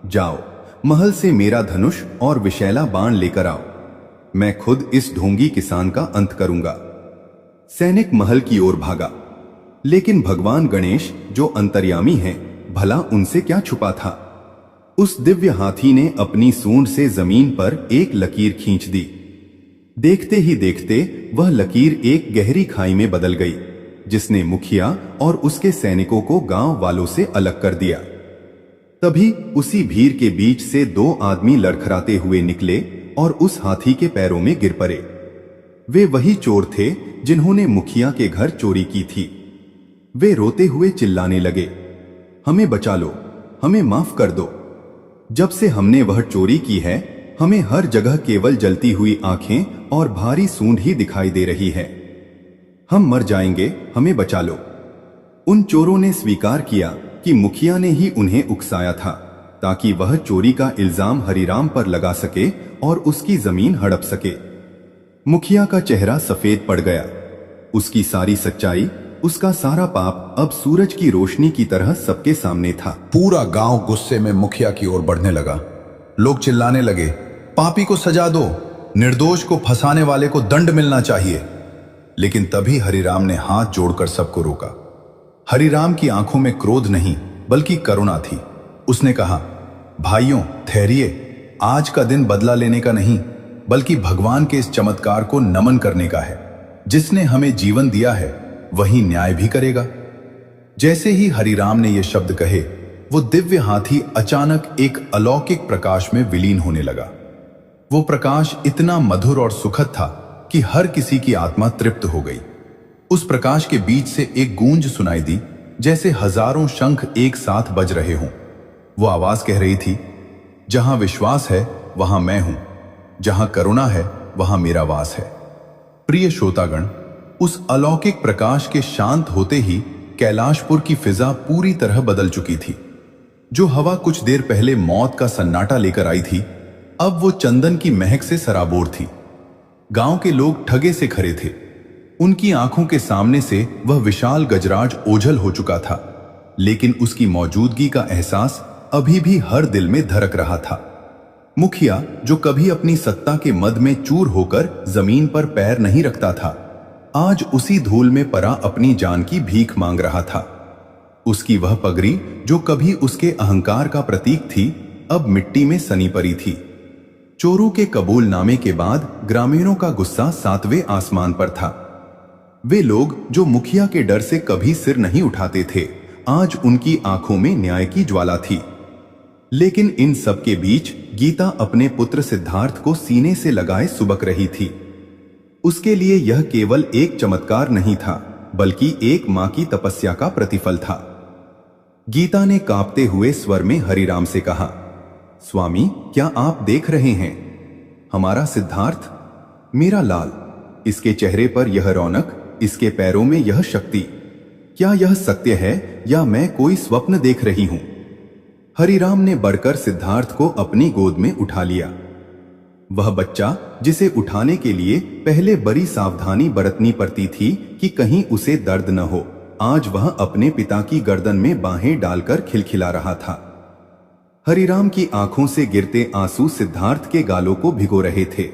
जाओ, महल से मेरा धनुष और विशैला बाण लेकर आओ। मैं खुद इस ढोंगी किसान का अंत करूंगा। सैनिक महल की ओर भागा, लेकिन भगवान गणेश जो अंतर्यामी हैं, भला उनसे क्या छुपा था। उस दिव्य हाथी ने अपनी सूंड से जमीन पर एक लकीर खींच दी। देखते ही देखते वह लकीर एक गहरी खाई में बदल गई, जिसने मुखिया और उसके सैनिकों को गांव वालों से अलग कर दिया। तभी उसी भीड़ के बीच से दो आदमी लड़खड़ाते हुए निकले और उस हाथी के पैरों में गिर पड़े। वे वही चोर थे जिन्होंने मुखिया के घर चोरी की थी। वे रोते हुए चिल्लाने लगे, हमें बचा लो, हमें माफ कर दो। जब से हमने वह चोरी की है, हमें हर जगह केवल जलती हुई आंखें और भारी सूंड ही दिखाई दे रही है। हम मर जाएंगे, हमें बचा लो। उन चोरों ने स्वीकार किया कि मुखिया ने ही उन्हें उकसाया था, ताकि वह चोरी का इल्जाम हरिराम पर लगा सके और उसकी जमीन हड़प सके। मुखिया का चेहरा सफेद पड़ गया। उसकी सारी सच्चाई, उसका सारा पाप अब सूरज की रोशनी की तरह सबके सामने था। पूरा गांव गुस्से में मुखिया की ओर बढ़ने लगा। लोग चिल्लाने लगे, पापी को सजा दो, निर्दोष को फंसाने वाले को दंड मिलना चाहिए। लेकिन तभी हरिराम ने हाथ जोड़कर सबको रोका। हरिराम की आंखों में क्रोध नहीं बल्कि करुणा थी। उसने कहा, भाइयों ठहरिए, आज का दिन बदला लेने का नहीं बल्कि भगवान के इस चमत्कार को नमन करने का है। जिसने हमें जीवन दिया है वही न्याय भी करेगा। जैसे ही हरिराम ने ये शब्द कहे, वो दिव्य हाथी अचानक एक अलौकिक प्रकाश में विलीन होने लगा। वो प्रकाश इतना मधुर और सुखद था कि हर किसी की आत्मा तृप्त हो गई। उस प्रकाश के बीच से एक गूंज सुनाई दी, जैसे हजारों शंख एक साथ बज रहे हों। वो आवाज कह रही थी, जहां विश्वास है वहां मैं हूं, जहां करुणा है वहां मेरा वास है। प्रिय श्रोतागण, उस अलौकिक प्रकाश के शांत होते ही कैलाशपुर की फिजा पूरी तरह बदल चुकी थी। जो हवा कुछ देर पहले मौत का सन्नाटा लेकर आई थी, अब वो चंदन की महक से सराबोर थी। गांव के लोग ठगे से खड़े थे। उनकी आंखों के सामने से वह विशाल गजराज ओझल हो चुका था, लेकिन उसकी मौजूदगी का एहसास अभी भी हर दिल में धड़क रहा था। मुखिया, जो कभी अपनी सत्ता के मद में चूर होकर जमीन पर पैर नहीं रखता था, आज उसी धूल में परा अपनी जान की भीख मांग रहा था। उसकी वह पगड़ी, जो कभी उसके अहंकार का प्रतीक थी, अब मिट्टी में सनी पड़ी थी। चोरों के कबूलनामे के बाद ग्रामीणों का गुस्सा सातवें आसमान पर था। वे लोग जो मुखिया के डर से कभी सिर नहीं उठाते थे, आज उनकी आंखों में न्याय की ज्वाला थी। लेकिन इन सब के बीच गीता अपने पुत्र सिद्धार्थ को सीने से लगाए सुबक रही थी। उसके लिए यह केवल एक चमत्कार नहीं था, बल्कि एक मां की तपस्या का प्रतिफल था। गीता ने कांपते हुए स्वर में हरिराम से कहा, स्वामी, क्या आप देख रहे हैं? हमारा सिद्धार्थ, मेरा लाल, इसके चेहरे पर यह रौनक, इसके पैरों में यह शक्ति, क्या यह सत्य है या मैं कोई स्वप्न देख रही हूं? हरिराम ने बढ़कर सिद्धार्थ को अपनी गोद में उठा लिया। वह बच्चा, जिसे उठाने के लिए पहले बड़ी सावधानी बरतनी पड़ती थी कि कहीं उसे दर्द न हो, आज वह अपने पिता की गर्दन में बाहें डालकर खिलखिला रहा था। हरिराम की आंखों से गिरते आंसू सिद्धार्थ के गालों को भिगो रहे थे।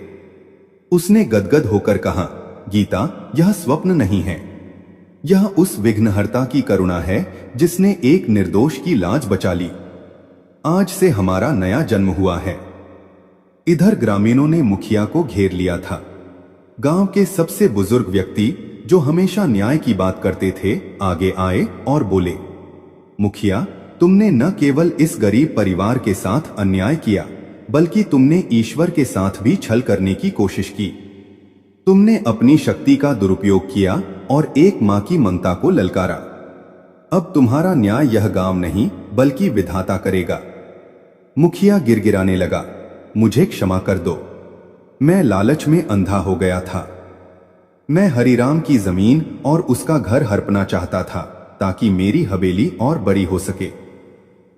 उसने गदगद होकर कहा, गीता, यह स्वप्न नहीं है, यह उस विघ्नहर्ता की करुणा है जिसने एक निर्दोष की लाज बचा ली। आज से हमारा नया जन्म हुआ है। इधर ग्रामीणों ने मुखिया को घेर लिया था। गांव के सबसे बुजुर्ग व्यक्ति, जो हमेशा न्याय की बात करते थे, आगे आए और बोले, मुखिया, तुमने न केवल इस गरीब परिवार के साथ अन्याय किया, बल्कि तुमने ईश्वर के साथ भी छल करने की कोशिश की। तुमने अपनी शक्ति का दुरुपयोग किया और एक मां की ममता को ललकारा। अब तुम्हारा न्याय यह गांव नहीं बल्कि विधाता करेगा। मुखिया गिड़गिड़ाने लगा, मुझे क्षमा कर दो, मैं लालच में अंधा हो गया था। मैं हरिराम की जमीन और उसका घर हड़पना चाहता था ताकि मेरी हवेली और बड़ी हो सके।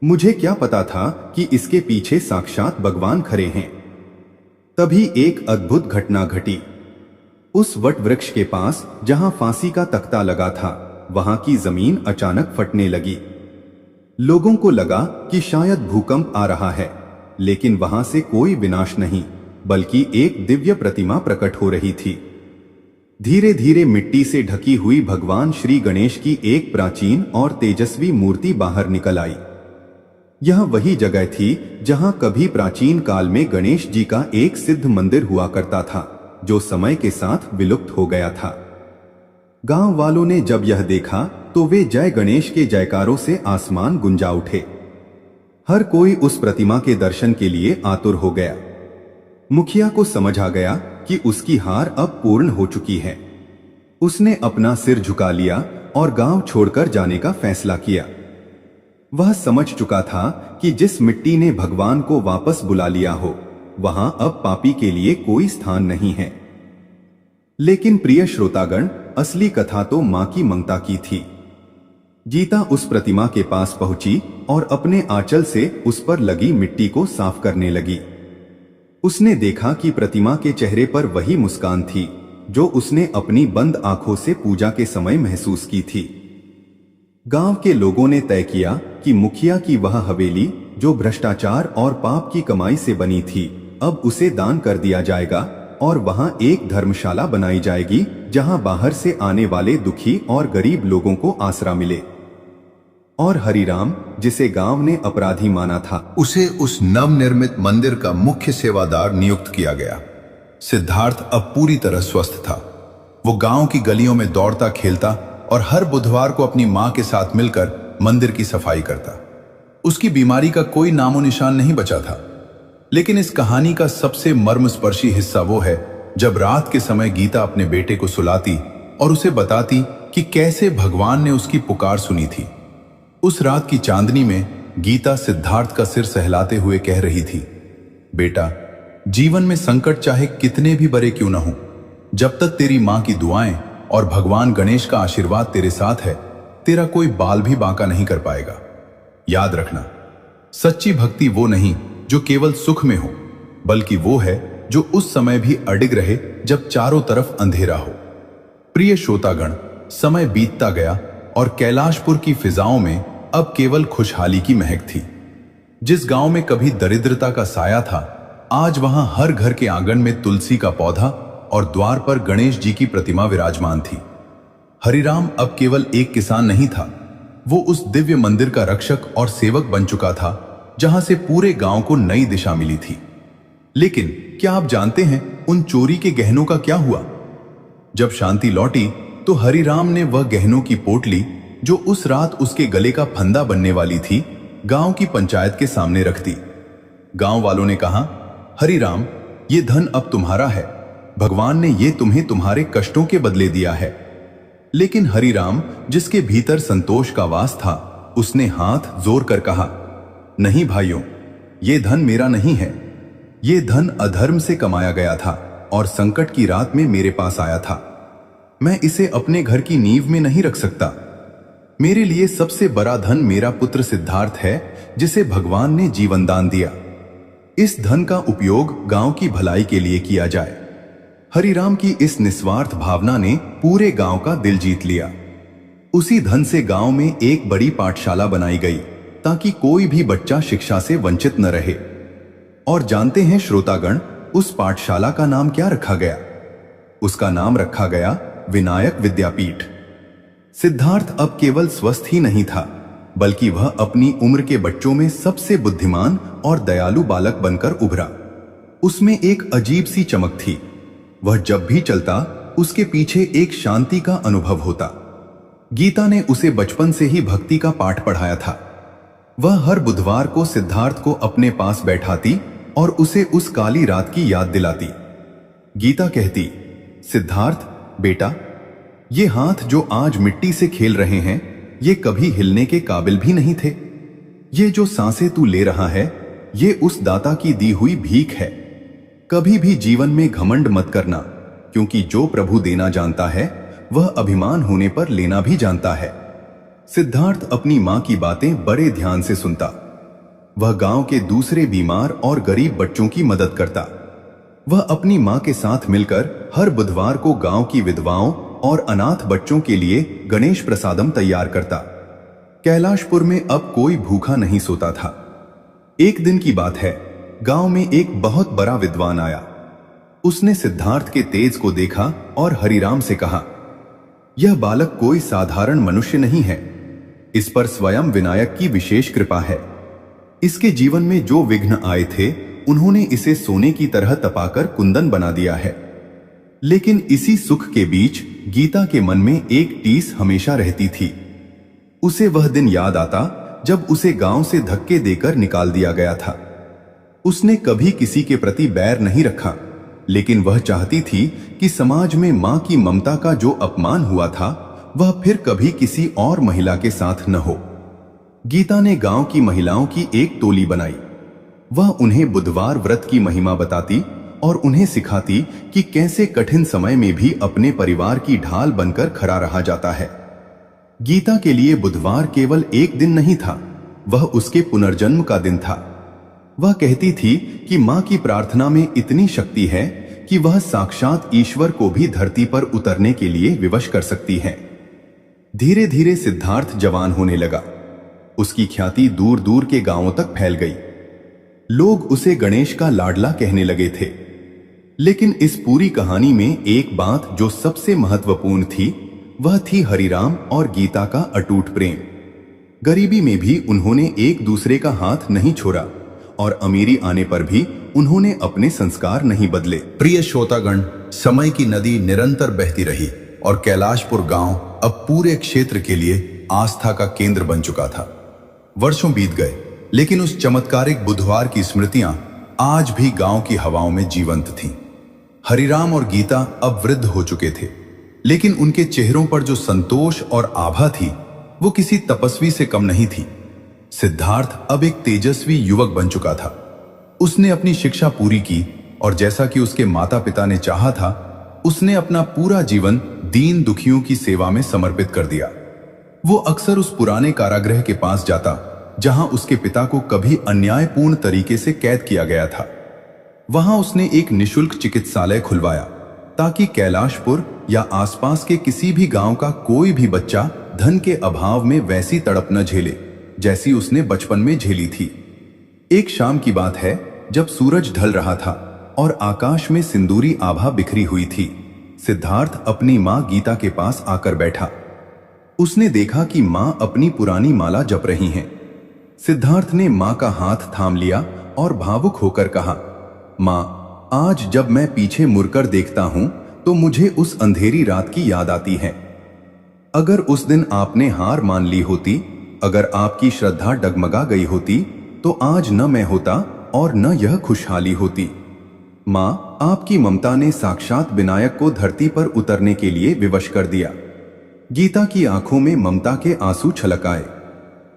मुझे क्या पता था कि इसके पीछे साक्षात भगवान खड़े हैं। तभी एक अद्भुत घटना घटी। उस वट वृक्ष के पास जहां फांसी का तख्ता लगा था, वहां की जमीन अचानक फटने लगी। लोगों को लगा कि शायद भूकंप आ रहा है, लेकिन वहां से कोई विनाश नहीं, बल्कि एक दिव्य प्रतिमा प्रकट हो रही थी। धीरे धीरे मिट्टी से ढकी हुई भगवान श्री गणेश की एक प्राचीन और तेजस्वी मूर्ति बाहर निकल आई। यह वही जगह थी जहां कभी प्राचीन काल में गणेश जी का एक सिद्ध मंदिर हुआ करता था, जो समय के साथ विलुप्त हो गया था। गांव वालों ने जब यह देखा तो वे जय गणेश के जयकारों से आसमान गुंजा उठे। हर कोई उस प्रतिमा के दर्शन के लिए आतुर हो गया। मुखिया को समझ आ गया कि उसकी हार अब पूर्ण हो चुकी है। उसने अपना सिर झुका लिया और गांव छोड़कर जाने का फैसला किया। वह समझ चुका था कि जिस मिट्टी ने भगवान को वापस बुला लिया हो, वहां अब पापी के लिए कोई स्थान नहीं है। लेकिन प्रिय श्रोतागण, असली कथा तो मां की ममता की थी। गीता उस प्रतिमा के पास पहुंची और अपने आंचल से उस पर लगी मिट्टी को साफ करने लगी। उसने देखा कि प्रतिमा के चेहरे पर वही मुस्कान थी जो उसने अपनी बंद आंखों से पूजा के समय महसूस की थी। गांव के लोगों ने तय किया कि मुखिया की वह हवेली, जो भ्रष्टाचार और पाप की कमाई से बनी थी, अब उसे दान कर दिया जाएगा और वहां एक धर्मशाला बनाई जाएगी जहां बाहर से आने वाले दुखी और गरीब लोगों को आसरा मिले। और हरिराम, जिसे गांव ने अपराधी माना था, उसे उस नवनिर्मित मंदिर का मुख्य सेवादार नियुक्त किया गया। सिद्धार्थ अब पूरी तरह स्वस्थ था। वो गांव की गलियों में दौड़ता खेलता और हर बुधवार को अपनी मां के साथ मिलकर मंदिर की सफाई करता। उसकी बीमारी का कोई नामो निशान नहीं बचा था। लेकिन इस कहानी का सबसे मर्मस्पर्शी हिस्सा वो है जब रात के समय गीता अपने बेटे को सुलाती और उसे बताती कि कैसे भगवान ने उसकी पुकार सुनी थी। उस रात की चांदनी में गीता सिद्धार्थ का सिर सहलाते हुए कह रही थी, बेटा, जीवन में संकट चाहे कितने भी बड़े क्यों न हो, जब तक तेरी मां की दुआएं और भगवान गणेश का आशीर्वाद तेरे साथ है, तेरा कोई बाल भी बांका नहीं कर पाएगा। याद रखना, सच्ची भक्ति वो नहीं जो केवल सुख में हो, बल्कि वो है जो उस समय भी अडिग रहे जब चारों तरफ अंधेरा हो। प्रिय श्रोतागण, समय बीतता गया और कैलाशपुर की फिजाओं में अब केवल खुशहाली की महक थी। जिस गांव में कभी दरिद्रता का साया था, आज वहां हर घर के आंगन में तुलसी का पौधा और द्वार पर गणेश जी की प्रतिमा विराजमान थी। हरिराम अब केवल एक किसान नहीं था, वो उस दिव्य मंदिर का रक्षक और सेवक बन चुका था जहां से पूरे गांव को नई दिशा मिली थी। लेकिन क्या आप जानते हैं उन चोरी के गहनों का क्या हुआ? जब शांति लौटी तो हरिराम ने वह गहनों की पोटली, जो उस रात उसके गले का फंदा बनने वाली थी, गांव की पंचायत के सामने रख दी। गांव वालों ने कहा, हरिराम, ये धन अब तुम्हारा है। भगवान ने ये तुम्हें तुम्हारे कष्टों के बदले दिया है। लेकिन हरिराम, जिसके भीतर संतोष का वास था, उसने हाथ जोर कर कहा, नहीं भाइयों, ये धन मेरा नहीं है। ये धन अधर्म से कमाया गया था और संकट की रात में मेरे पास आया था। मैं इसे अपने घर की नींव में नहीं रख सकता। मेरे लिए सबसे बड़ा धन मेरा पुत्र सिद्धार्थ है, जिसे भगवान ने जीवन दान दिया। इस धन का उपयोग गांव की भलाई के लिए किया जाए। हरिराम की इस निस्वार्थ भावना ने पूरे गांव का दिल जीत लिया। उसी धन से गांव में एक बड़ी पाठशाला बनाई गई ताकि कोई भी बच्चा शिक्षा से वंचित न रहे। और जानते हैं श्रोतागण, उस पाठशाला का नाम क्या रखा गया? उसका नाम रखा गया विनायक विद्यापीठ। सिद्धार्थ अब केवल स्वस्थ ही नहीं था, बल्कि वह अपनी उम्र के बच्चों में सबसे बुद्धिमान और दयालु बालक बनकर उभरा। उसमें एक अजीब सी चमक थी। वह जब भी चलता, उसके पीछे एक शांति का अनुभव होता। गीता ने उसे बचपन से ही भक्ति का पाठ पढ़ाया था। वह हर बुधवार को सिद्धार्थ को अपने पास बैठाती और उसे उस काली रात की याद दिलाती। गीता कहती, सिद्धार्थ बेटा, ये हाथ जो आज मिट्टी से खेल रहे हैं, ये कभी हिलने के काबिल भी नहीं थे। ये जो सांसें तू ले रहा है, ये उस दाता की दी हुई भीख है। कभी भी जीवन में घमंड मत करना, क्योंकि जो प्रभु देना जानता है, वह अभिमान होने पर लेना भी जानता है। सिद्धार्थ अपनी मां की बातें बड़े ध्यान से सुनता। वह गांव के दूसरे बीमार और गरीब बच्चों की मदद करता। वह अपनी मां के साथ मिलकर हर बुधवार को गांव की विधवाओं और अनाथ बच्चों के लिए गणेश प्रसादम तैयार करता। कैलाशपुर में अब कोई भूखा नहीं सोता था। एक दिन की बात है, गांव में एक बहुत बड़ा विद्वान आया। उसने सिद्धार्थ के तेज को देखा और हरिराम से कहा, यह बालक कोई साधारण मनुष्य नहीं है, इस पर स्वयं विनायक की विशेष कृपा है। इसके जीवन में जो विघ्न आए थे उन्होंने इसे सोने की तरह तपाकर कुंदन बना दिया है। लेकिन इसी सुख के बीच गीता के मन में एक टीस हमेशा रहती थी। उसे वह दिन याद आता जब उसे गांव से धक्के देकर निकाल दिया गया था। उसने कभी किसी के प्रति बैर नहीं रखा, लेकिन वह चाहती थी कि समाज में मां की ममता का जो अपमान हुआ था वह फिर कभी किसी और महिला के साथ न हो। गीता ने गांव की महिलाओं की एक टोली बनाई। वह उन्हें बुधवार व्रत की महिमा बताती और उन्हें सिखाती कि कैसे कठिन समय में भी अपने परिवार की ढाल बनकर खड़ा रहा जाता है। गीता के लिए बुधवार केवल एक दिन नहीं था, वह उसके पुनर्जन्म का दिन था। वह कहती थी कि मां की प्रार्थना में इतनी शक्ति है कि वह साक्षात ईश्वर को भी धरती पर उतरने के लिए विवश कर सकती है। धीरे धीरे सिद्धार्थ जवान होने लगा। उसकी ख्याति दूर दूर के गांवों तक फैल गई। लोग उसे गणेश का लाडला कहने लगे थे। लेकिन इस पूरी कहानी में एक बात जो सबसे महत्वपूर्ण थी वह थी हरिराम और गीता का अटूट प्रेम। गरीबी में भी उन्होंने एक दूसरे का हाथ नहीं छोड़ा और अमीरी आने पर भी उन्होंने अपने संस्कार नहीं बदले। प्रिय श्रोतागण, समय की नदी निरंतर बहती रही और कैलाशपुर गांव अब पूरे क्षेत्र के लिए आस्था का केंद्र बन चुका था। वर्षों बीत गए, लेकिन उस चमत्कारिक बुधवार की स्मृतियां आज भी गांव की हवाओं में जीवंत थीं। हरिराम और गीता अब वृद्ध हो चुके थे, लेकिन उनके चेहरों पर जो संतोष और आभा थी वो किसी तपस्वी से कम नहीं थी। सिद्धार्थ अब एक तेजस्वी युवक बन चुका था। उसने अपनी शिक्षा पूरी की और जैसा कि उसके माता पिता ने चाहा था, उसने अपना पूरा जीवन दीन दुखियों की सेवा में समर्पित कर दिया। वो अक्सर उस पुराने कारागृह के पास जाता जहां उसके पिता को कभी अन्यायपूर्ण तरीके से कैद किया गया था। वहां उसने एक निशुल्क चिकित्सालय खुलवाया ताकि कैलाशपुर या आसपास के किसी भी गांव का कोई भी बच्चा धन के अभाव में वैसी तड़प न झेले जैसी उसने बचपन में झेली थी। एक शाम की बात है जब सूरज ढल रहा था और आकाश में सिंदूरी आभा बिखरी हुई थी। सिद्धार्थ अपनी मां गीता के पास आकर बैठा। उसने देखा कि मां अपनी पुरानी माला जप रही हैं। सिद्धार्थ ने मां का हाथ थाम लिया और भावुक होकर कहा, मां, आज जब मैं पीछे मुड़कर देखता हूं तो मुझे उस अंधेरी रात की याद आती है। अगर उस दिन आपने हार मान ली होती, अगर आपकी श्रद्धा डगमगा गई होती तो आज न मैं होता और न यह खुशहाली होती। मां, आपकी ममता ने साक्षात विनायक को धरती पर उतरने के लिए विवश कर दिया। गीता की आंखों में ममता के आंसू छलक आए।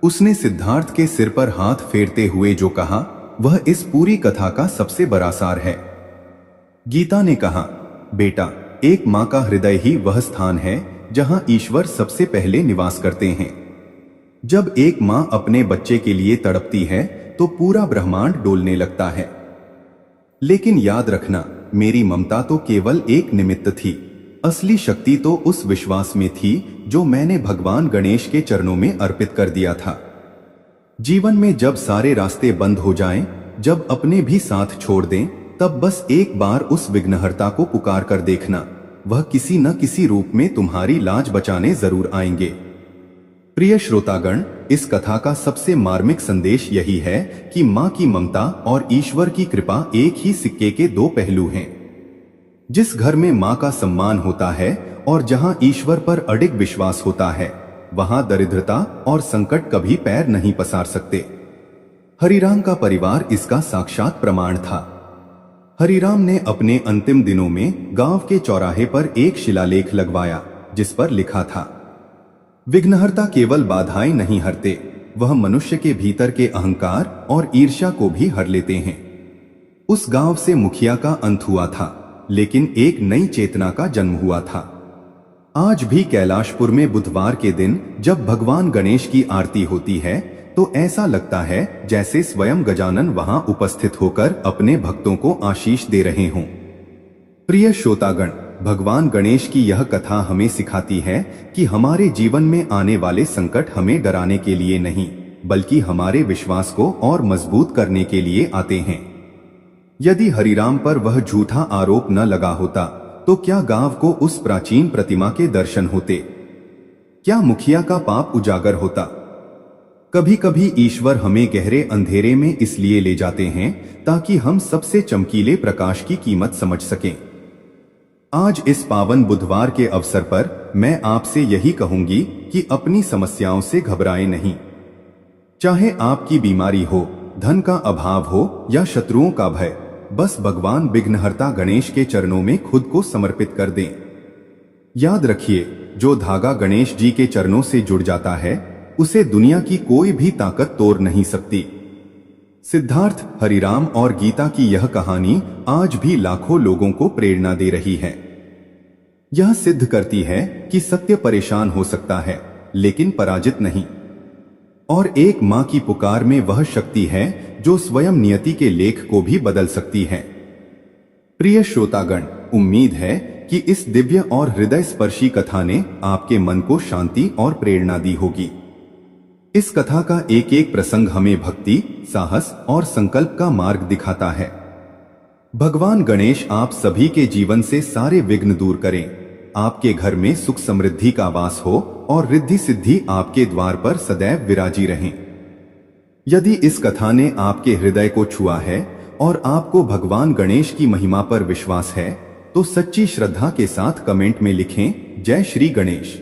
उसने सिद्धार्थ के सिर पर हाथ फेरते हुए जो कहा वह इस पूरी कथा का सबसे बड़ा सार है। गीता ने कहा, बेटा, एक मां का हृदय ही वह स्थान है जहां ईश्वर सबसे पहले निवास करते हैं। जब एक मां अपने बच्चे के लिए तड़पती है तो पूरा ब्रह्मांड डोलने लगता है। लेकिन याद रखना, मेरी ममता तो केवल एक निमित्त थी। असली शक्ति तो उस विश्वास में थी जो मैंने भगवान गणेश के चरणों में अर्पित कर दिया था। जीवन में जब सारे रास्ते बंद हो जाएं, जब अपने भी साथ छोड़ दें, तब बस एक बार उस विघ्नहर्ता को पुकार कर देखना, वह किसी न किसी रूप में तुम्हारी लाज बचाने जरूर आएंगे। प्रिय श्रोतागण, इस कथा का सबसे मार्मिक संदेश यही है कि मां की ममता और ईश्वर की कृपा एक ही सिक्के के दो पहलू हैं। जिस घर में मां का सम्मान होता है और जहां ईश्वर पर अडिग विश्वास होता है, वहां दरिद्रता और संकट कभी पैर नहीं पसार सकते। हरिराम का परिवार इसका साक्षात प्रमाण था। हरिराम ने अपने अंतिम दिनों में गांव के चौराहे पर एक शिलालेख लगवाया जिस पर लिखा था, विघ्नहर्ता केवल बाधाएं नहीं हरते, वह मनुष्य के भीतर के अहंकार और ईर्ष्या को भी हर लेते हैं। उस गांव से मुखिया का अंत हुआ था, लेकिन एक नई चेतना का जन्म हुआ था। आज भी कैलाशपुर में बुधवार के दिन जब भगवान गणेश की आरती होती है तो ऐसा लगता है जैसे स्वयं गजानन वहां उपस्थित होकर अपने भक्तों को आशीष दे रहे हों। प्रिय श्रोतागण, भगवान गणेश की यह कथा हमें सिखाती है कि हमारे जीवन में आने वाले संकट हमें डराने के लिए नहीं, बल्कि हमारे विश्वास को और मजबूत करने के लिए आते हैं। यदि हरिराम पर वह झूठा आरोप न लगा होता तो क्या गांव को उस प्राचीन प्रतिमा के दर्शन होते? क्या मुखिया का पाप उजागर होता? कभी कभी ईश्वर हमें गहरे अंधेरे में इसलिए ले जाते हैं ताकि हम सबसे चमकीले प्रकाश की कीमत समझ सकें। आज इस पावन बुधवार के अवसर पर मैं आपसे यही कहूंगी कि अपनी समस्याओं से घबराएं नहीं। चाहे आपकी बीमारी हो, धन का अभाव हो या शत्रुओं का भय, बस भगवान विघ्नहर्ता गणेश के चरणों में खुद को समर्पित कर दें। याद रखिए, जो धागा गणेश जी के चरणों से जुड़ जाता है उसे दुनिया की कोई भी ताकत तोड़ नहीं सकती। सिद्धार्थ, हरिराम और गीता की यह कहानी आज भी लाखों लोगों को प्रेरणा दे रही है। यह सिद्ध करती है कि सत्य परेशान हो सकता है लेकिन पराजित नहीं, और एक मां की पुकार में वह शक्ति है जो स्वयं नियति के लेख को भी बदल सकती है। प्रिय श्रोतागण, उम्मीद है कि इस दिव्य और हृदय स्पर्शी कथा ने आपके मन को शांति और प्रेरणा दी होगी। इस कथा का एक एक प्रसंग हमें भक्ति, साहस और संकल्प का मार्ग दिखाता है। भगवान गणेश आप सभी के जीवन से सारे विघ्न दूर करें, आपके घर में सुख समृद्धि का वास हो और रिद्धि सिद्धि आपके द्वार पर सदैव विराजी रहें। यदि इस कथा ने आपके हृदय को छुआ है और आपको भगवान गणेश की महिमा पर विश्वास है तो सच्ची श्रद्धा के साथ कमेंट में लिखें, जय श्री गणेश।